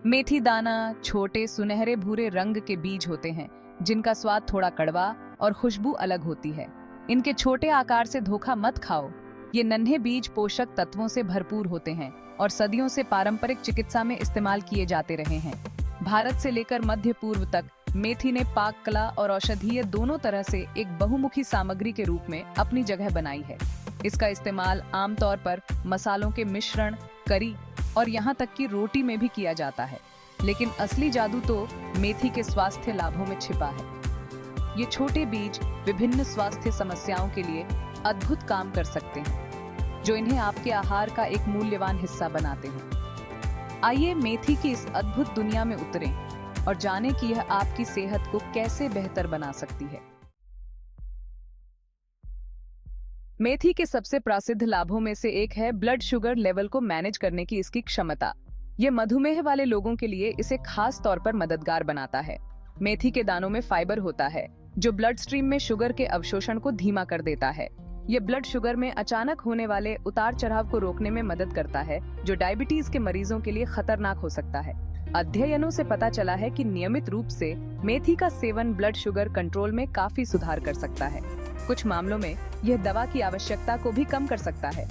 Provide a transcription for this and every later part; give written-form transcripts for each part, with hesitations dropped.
मेथी दाना छोटे सुनहरे भूरे रंग के बीज होते हैं जिनका स्वाद थोड़ा कड़वा और खुशबू अलग होती है। इनके छोटे आकार से धोखा मत खाओ। ये नन्हे बीज पोषक तत्वों से भरपूर होते हैं और सदियों से पारंपरिक चिकित्सा में इस्तेमाल किए जाते रहे हैं। भारत से लेकर मध्य पूर्व तक मेथी ने पाक कला और औषधीय दोनों तरह से एक बहुमुखी सामग्री के रूप में अपनी जगह बनाई है। इसका इस्तेमाल आमतौर पर मसालों के मिश्रण, करी और यहाँ तक कि रोटी में भी किया जाता है। लेकिन असली जादू तो मेथी के स्वास्थ्य लाभों में छिपा है। ये छोटे बीज विभिन्न स्वास्थ्य समस्याओं के लिए अद्भुत काम कर सकते हैं, जो इन्हें आपके आहार का एक मूल्यवान हिस्सा बनाते हैं। आइए मेथी की इस अद्भुत दुनिया में उतरें और जानें कि यह आपकी सेहत को कैसे बेहतर बना सकती है। मेथी के सबसे प्रसिद्ध लाभों में से एक है ब्लड शुगर लेवल को मैनेज करने की इसकी क्षमता। ये मधुमेह वाले लोगों के लिए इसे खास तौर पर मददगार बनाता है। मेथी के दानों में फाइबर होता है जो ब्लड स्ट्रीम में शुगर के अवशोषण को धीमा कर देता है। ये ब्लड शुगर में अचानक होने वाले उतार चढ़ाव को रोकने में मदद करता है, जो डायबिटीज के मरीजों के लिए खतरनाक हो सकता है। अध्ययनों से पता चला है कि नियमित रूप से मेथी का सेवन ब्लड शुगर कंट्रोल में काफी सुधार कर सकता है। कुछ मामलों में यह दवा की आवश्यकता को भी कम कर सकता है।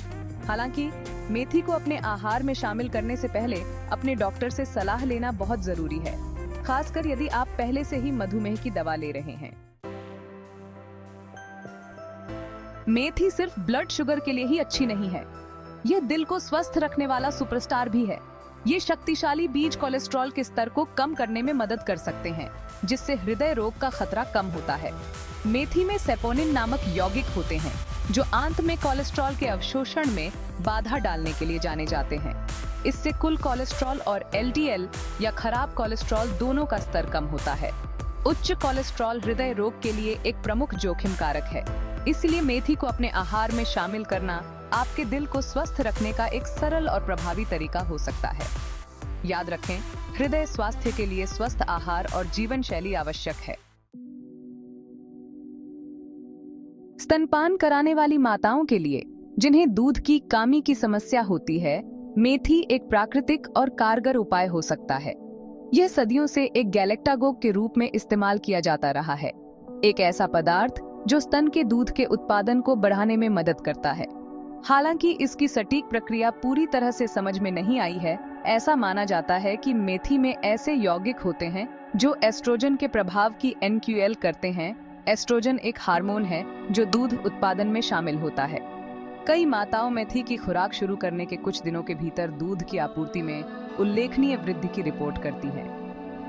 हालांकि मेथी को अपने आहार में शामिल करने से पहले अपने डॉक्टर से सलाह लेना बहुत जरूरी है, खासकर यदि आप पहले से ही मधुमेह की दवा ले रहे हैं। मेथी सिर्फ ब्लड शुगर के लिए ही अच्छी नहीं है, यह दिल को स्वस्थ रखने वाला सुपरस्टार भी है। ये शक्तिशाली बीज कोलेस्ट्रॉल के स्तर को कम करने में मदद कर सकते हैं, जिससे हृदय रोग का खतरा कम होता है। मेथी में सेपोनिन नामक यौगिक होते हैं, जो आंत में कोलेस्ट्रॉल के अवशोषण में बाधा डालने के लिए जाने जाते हैं। इससे कुल कोलेस्ट्रॉल और एलडीएल या खराब कोलेस्ट्रॉल दोनों का स्तर कम होता है। उच्च कोलेस्ट्रॉल हृदय रोग के लिए एक प्रमुख जोखिम कारक है, इसलिए मेथी को अपने आहार में शामिल करना आपके दिल को स्वस्थ रखने का एक सरल और प्रभावी तरीका हो सकता है। याद रखें, हृदय स्वास्थ्य के लिए स्वस्थ आहार और जीवन शैली आवश्यक है। स्तनपान कराने वाली माताओं के लिए, जिन्हें दूध की कमी की समस्या होती है, मेथी एक प्राकृतिक और कारगर उपाय हो सकता है। यह सदियों से एक गैलेक्टागोग के रूप में इस्तेमाल किया जाता रहा है, एक ऐसा पदार्थ जो स्तन के दूध के उत्पादन को बढ़ाने में मदद करता है। हालांकि इसकी सटीक प्रक्रिया पूरी तरह से समझ में नहीं आई है। ऐसा माना जाता है कि मेथी में ऐसे यौगिक होते हैं जो एस्ट्रोजन के प्रभाव की एनक्यूएल करते हैं। एस्ट्रोजन एक हार्मोन है जो दूध उत्पादन में शामिल होता है। कई माताओं मेथी की खुराक शुरू करने के कुछ दिनों के भीतर दूध की आपूर्ति में उल्लेखनीय वृद्धि की रिपोर्ट करती है।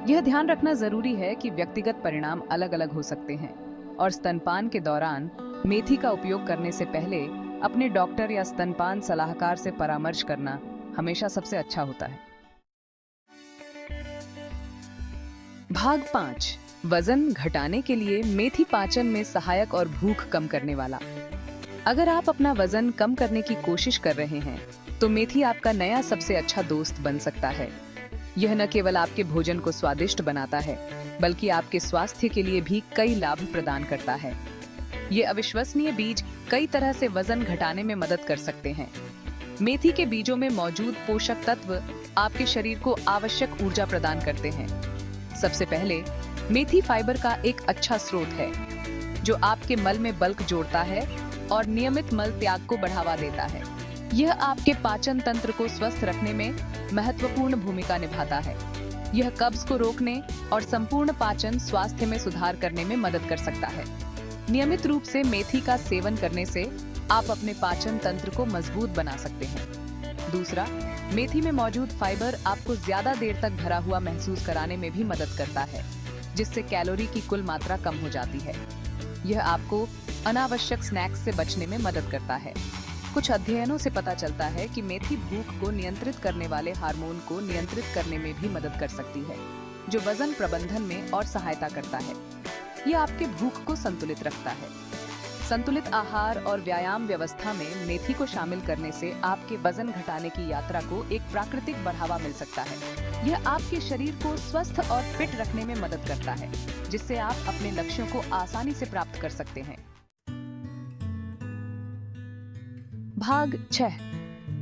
यह ध्यान रखना जरूरी है कि व्यक्तिगत परिणाम अलग अलग हो सकते हैं और स्तनपान के दौरान मेथी का उपयोग करने से पहले अपने डॉक्टर या स्तनपान सलाहकार से परामर्श करना हमेशा सबसे अच्छा होता है। भाग 5, वजन घटाने के लिए मेथी पाचन में सहायक और भूख कम करने वाला। अगर आप अपना वजन कम करने की कोशिश कर रहे हैं तो मेथी आपका नया सबसे अच्छा दोस्त बन सकता है। यह न केवल आपके भोजन को स्वादिष्ट बनाता है, बल्कि आपके स्वास्थ्य के लिए भी कई लाभ प्रदान करता है। ये अविश्वसनीय बीज कई तरह से वजन घटाने में मदद कर सकते हैं। मेथी के बीजों में मौजूद पोषक तत्व आपके शरीर को आवश्यक ऊर्जा प्रदान करते हैं। सबसे पहले, मेथी फाइबर का एक अच्छा स्रोत है, जो आपके मल में बल्क जोड़ता है और नियमित मल त्याग को बढ़ावा देता है। यह आपके पाचन तंत्र को स्वस्थ रखने में महत्वपूर्ण भूमिका निभाता है। यह कब्ज को रोकने और संपूर्ण पाचन स्वास्थ्य में सुधार करने में मदद कर सकता है। नियमित रूप से मेथी का सेवन करने से आप अपने पाचन तंत्र को मजबूत बना सकते हैं। दूसरा, मेथी में मौजूद फाइबर आपको ज्यादा देर तक भरा हुआ महसूस कराने में भी मदद करता है, जिससे कैलोरी की कुल मात्रा कम हो जाती है। यह आपको अनावश्यक स्नैक्स से बचने में मदद करता है। कुछ अध्ययनों से पता चलता है कि मेथी भूख को नियंत्रित करने वाले हार्मोन को नियंत्रित करने में भी मदद कर सकती है, जो वजन प्रबंधन में और सहायता करता है। यह आपके भूख को संतुलित रखता है। संतुलित आहार और व्यायाम व्यवस्था में मेथी को शामिल करने से आपके वजन घटाने की यात्रा को एक प्राकृतिक बढ़ावा मिल सकता है। यह आपके शरीर को स्वस्थ और फिट रखने में मदद करता है, जिससे आप अपने लक्ष्यों को आसानी से प्राप्त कर सकते हैं। भाग 6,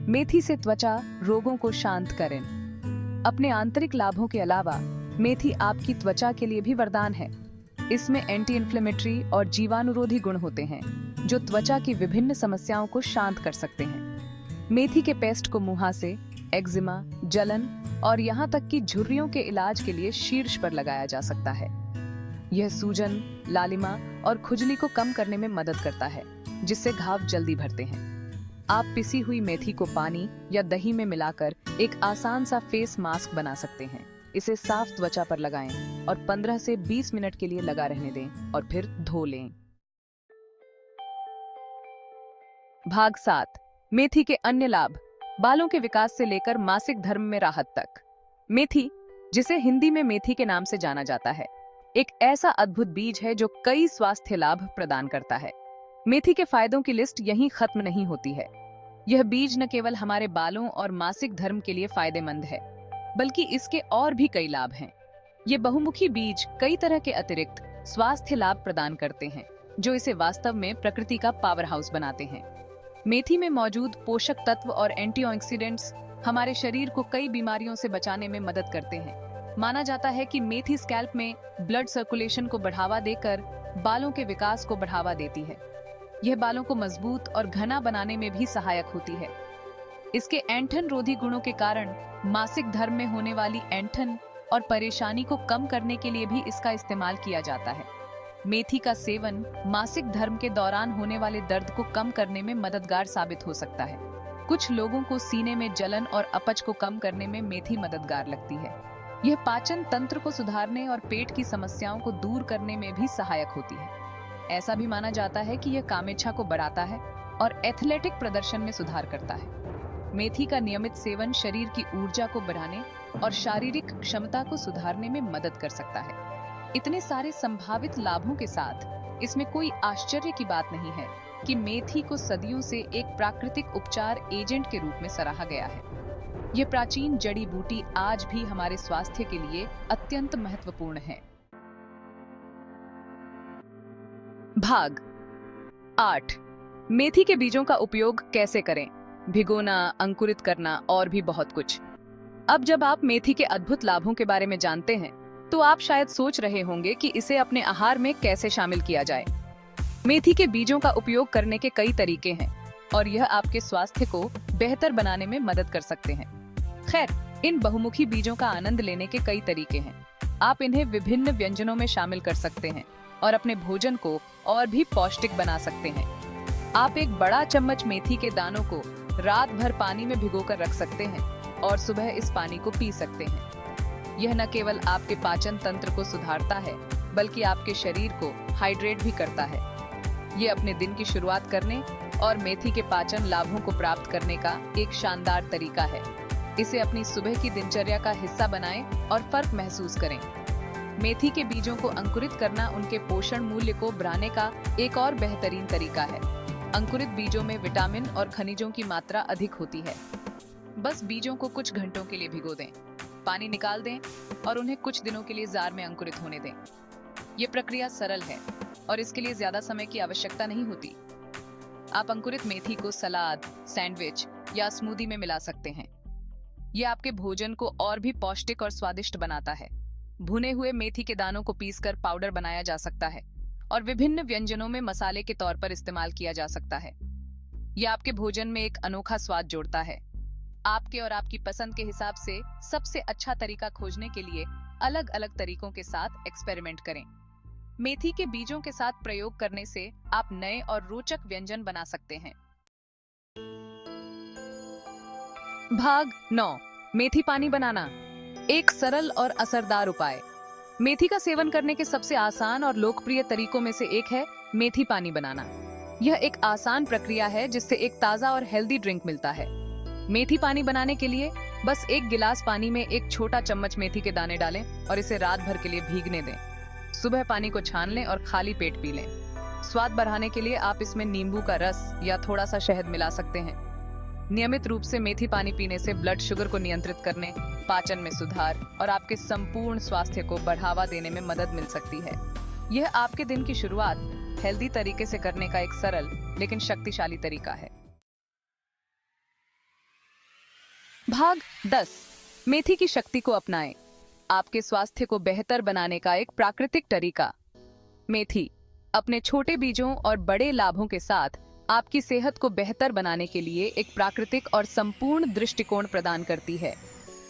मेथी से त्वचा रोगों को शांत करें। अपने आंतरिक लाभों के अलावा मेथी आपकी त्वचा के लिए भी वरदान है। इसमें एंटी इन्फ्लेमेटरी और जीवाणुरोधी गुण होते हैं जो त्वचा की विभिन्न समस्याओं को शांत कर सकते हैं। मेथी के पेस्ट को मुहासे, एक्जिमा, जलन और यहाँ तक कि झुर्रियों के इलाज के लिए शीर्ष पर लगाया जा सकता है। यह सूजन, लालिमा और खुजली को कम करने में मदद करता है, जिससे घाव जल्दी भरते हैं। आप पिसी हुई मेथी को पानी या दही में मिलाकर एक आसान सा फेस मास्क बना सकते हैं। इसे साफ त्वचा पर लगाएं और 15 से 20 मिनट के लिए लगा रहने दें और फिर धो लें। भाग 7, मेथी के अन्य लाभ, बालों के विकास से लेकर मासिक धर्म में राहत तक। मेथी, जिसे हिंदी में मेथी के नाम से जाना जाता है, एक ऐसा अद्भुत बीज है जो कई स्वास्थ्य लाभ प्रदान करता है। मेथी के फायदों की लिस्ट यहीं खत्म नहीं होती है। यह बीज न केवल हमारे बालों और मासिक धर्म के लिए फायदेमंद है, बल्कि इसके और भी कई लाभ हैं। ये बहुमुखी बीज कई तरह के अतिरिक्त स्वास्थ्य लाभ प्रदान करते हैं, जो इसे वास्तव में प्रकृति का पावर हाउस बनाते हैं। मेथी में मौजूद पोषक तत्व और एंटीऑक्सीडेंट्स हमारे शरीर को कई बीमारियों से बचाने में मदद करते हैं। माना जाता है कि मेथी स्कैल्प में ब्लड सर्कुलेशन को बढ़ावा देकर बालों के विकास को बढ़ावा देती है। यह बालों को मजबूत और घना बनाने में भी सहायक होती है। इसके ऐंठन रोधी गुणों के कारण मासिक धर्म में होने वाली ऐंठन और परेशानी को कम करने के लिए भी इसका इस्तेमाल किया जाता है। मेथी का सेवन मासिक धर्म के दौरान होने वाले दर्द को कम करने में मददगार साबित हो सकता है। कुछ लोगों को सीने में जलन और अपच को कम करने में मेथी मददगार लगती है। यह पाचन तंत्र को सुधारने और पेट की समस्याओं को दूर करने में भी सहायक होती है। ऐसा भी माना जाता है कि यह कामेच्छा को बढ़ाता है और एथलेटिक प्रदर्शन में सुधार करता है। मेथी का नियमित सेवन शरीर की ऊर्जा को बढ़ाने और शारीरिक क्षमता को सुधारने में मदद कर सकता है। इतने सारे संभावित लाभों के साथ इसमें कोई आश्चर्य की बात नहीं है कि मेथी को सदियों से एक प्राकृतिक उपचार एजेंट के रूप में सराहा गया है। यह प्राचीन जड़ी बूटी आज भी हमारे स्वास्थ्य के लिए अत्यंत महत्वपूर्ण है। भाग 8, मेथी के बीजों का उपयोग कैसे करें, भिगोना, अंकुरित करना और भी बहुत कुछ। अब जब आप मेथी के अद्भुत लाभों के बारे में जानते हैं, तो आप शायद सोच रहे होंगे कि इसे अपने आहार में कैसे शामिल किया जाए। मेथी के बीजों का उपयोग करने के कई तरीके हैं और यह आपके स्वास्थ्य को बेहतर बनाने में मदद कर सकते हैं। खैर, इन बहुमुखी बीजों का आनंद लेने के कई तरीके हैं। आप इन्हें विभिन्न व्यंजनों में शामिल कर सकते हैं और अपने भोजन को और भी पौष्टिक बना सकते हैं। आप एक बड़ा चम्मच मेथी के दानों को रात भर पानी में भिगोकर रख सकते हैं और सुबह इस पानी को पी सकते हैं। यह न केवल आपके पाचन तंत्र को सुधारता है, बल्कि आपके शरीर को हाइड्रेट भी करता है। ये अपने दिन की शुरुआत करने और मेथी के पाचन लाभों को प्राप्त करने का एक शानदार तरीका है। इसे अपनी सुबह की दिनचर्या का हिस्सा बनाएं और फर्क महसूस करें। मेथी के बीजों को अंकुरित करना उनके पोषण मूल्य को बढ़ाने का एक और बेहतरीन तरीका है। अंकुरित बीजों में विटामिन और खनिजों की मात्रा अधिक होती है। बस बीजों को कुछ घंटों के लिए भिगो दें, पानी निकाल दें और उन्हें कुछ दिनों के लिए जार में अंकुरित होने दें। ये प्रक्रिया सरल है और इसके लिए ज्यादा समय की आवश्यकता नहीं होती। आप अंकुरित मेथी को सलाद, सैंडविच या स्मूदी में मिला सकते हैं। ये आपके भोजन को और भी पौष्टिक और स्वादिष्ट बनाता है। भुने हुए मेथी के दानों को पीसकर पाउडर बनाया जा सकता है और विभिन्न व्यंजनों में मसाले के तौर पर इस्तेमाल किया जा सकता है। यह आपके भोजन में एक अनोखा स्वाद जोड़ता है। आपके और आपकी पसंद के हिसाब से सबसे अच्छा तरीका खोजने के लिए अलग अलग तरीकों के साथ एक्सपेरिमेंट करें। मेथी के बीजों के साथ प्रयोग करने से आप नए और रोचक व्यंजन बना सकते हैं। भाग 9, मेथी पानी बनाना, एक सरल और असरदार उपाय। मेथी का सेवन करने के सबसे आसान और लोकप्रिय तरीकों में से एक है मेथी पानी बनाना। यह एक आसान प्रक्रिया है जिससे एक ताजा और हेल्दी ड्रिंक मिलता है। मेथी पानी बनाने के लिए बस एक गिलास पानी में एक छोटा चम्मच मेथी के दाने डालें और इसे रात भर के लिए भीगने दें। सुबह पानी को छान लें और खाली पेट पी लें। स्वाद बढ़ाने के लिए आप इसमें नींबू का रस या थोड़ा सा शहद मिला सकते हैं। नियमित रूप से मेथी पानी पीने से ब्लड शुगर को नियंत्रित करने, पाचन में सुधार और आपके संपूर्ण स्वास्थ्य को बढ़ावा देने में मदद मिल सकती है। यह आपके दिन की शुरुआत हेल्दी तरीके से करने का एक सरल लेकिन शक्तिशाली तरीका है। भाग 10, मेथी की शक्ति को अपनाएं। आपके स्वास्थ्य को बेहतर बनाने का एक प्राकृतिक तरीका। मेथी अपने छोटे बीजों और बड़े लाभों के साथ आपकी सेहत को बेहतर बनाने के लिए एक प्राकृतिक और संपूर्ण दृष्टिकोण प्रदान करती है।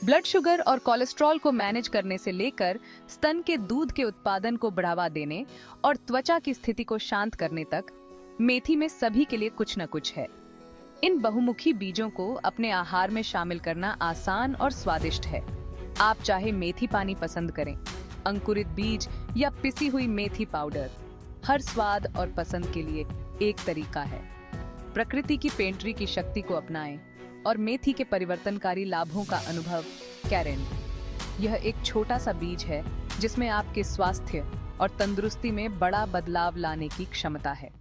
ब्लड शुगर और कोलेस्ट्रॉल को मैनेज करने से लेकर स्तन के दूध के उत्पादन को बढ़ावा देने और त्वचा की स्थिति को शांत करने तक मेथी में सभी के लिए कुछ न कुछ है। इन बहुमुखी बीजों को अपने आहार में शामिल करना आसान और स्वादिष्ट है। आप चाहे मेथी पानी पसंद करें, अंकुरित बीज या पिसी हुई मेथी पाउडर, हर स्वाद और पसंद के लिए एक तरीका है। प्रकृति की पेंट्री की शक्ति को अपनाएं और मेथी के परिवर्तनकारी लाभों का अनुभव करें। यह एक छोटा सा बीज है जिसमें आपके स्वास्थ्य और तंदुरुस्ती में बड़ा बदलाव लाने की क्षमता है।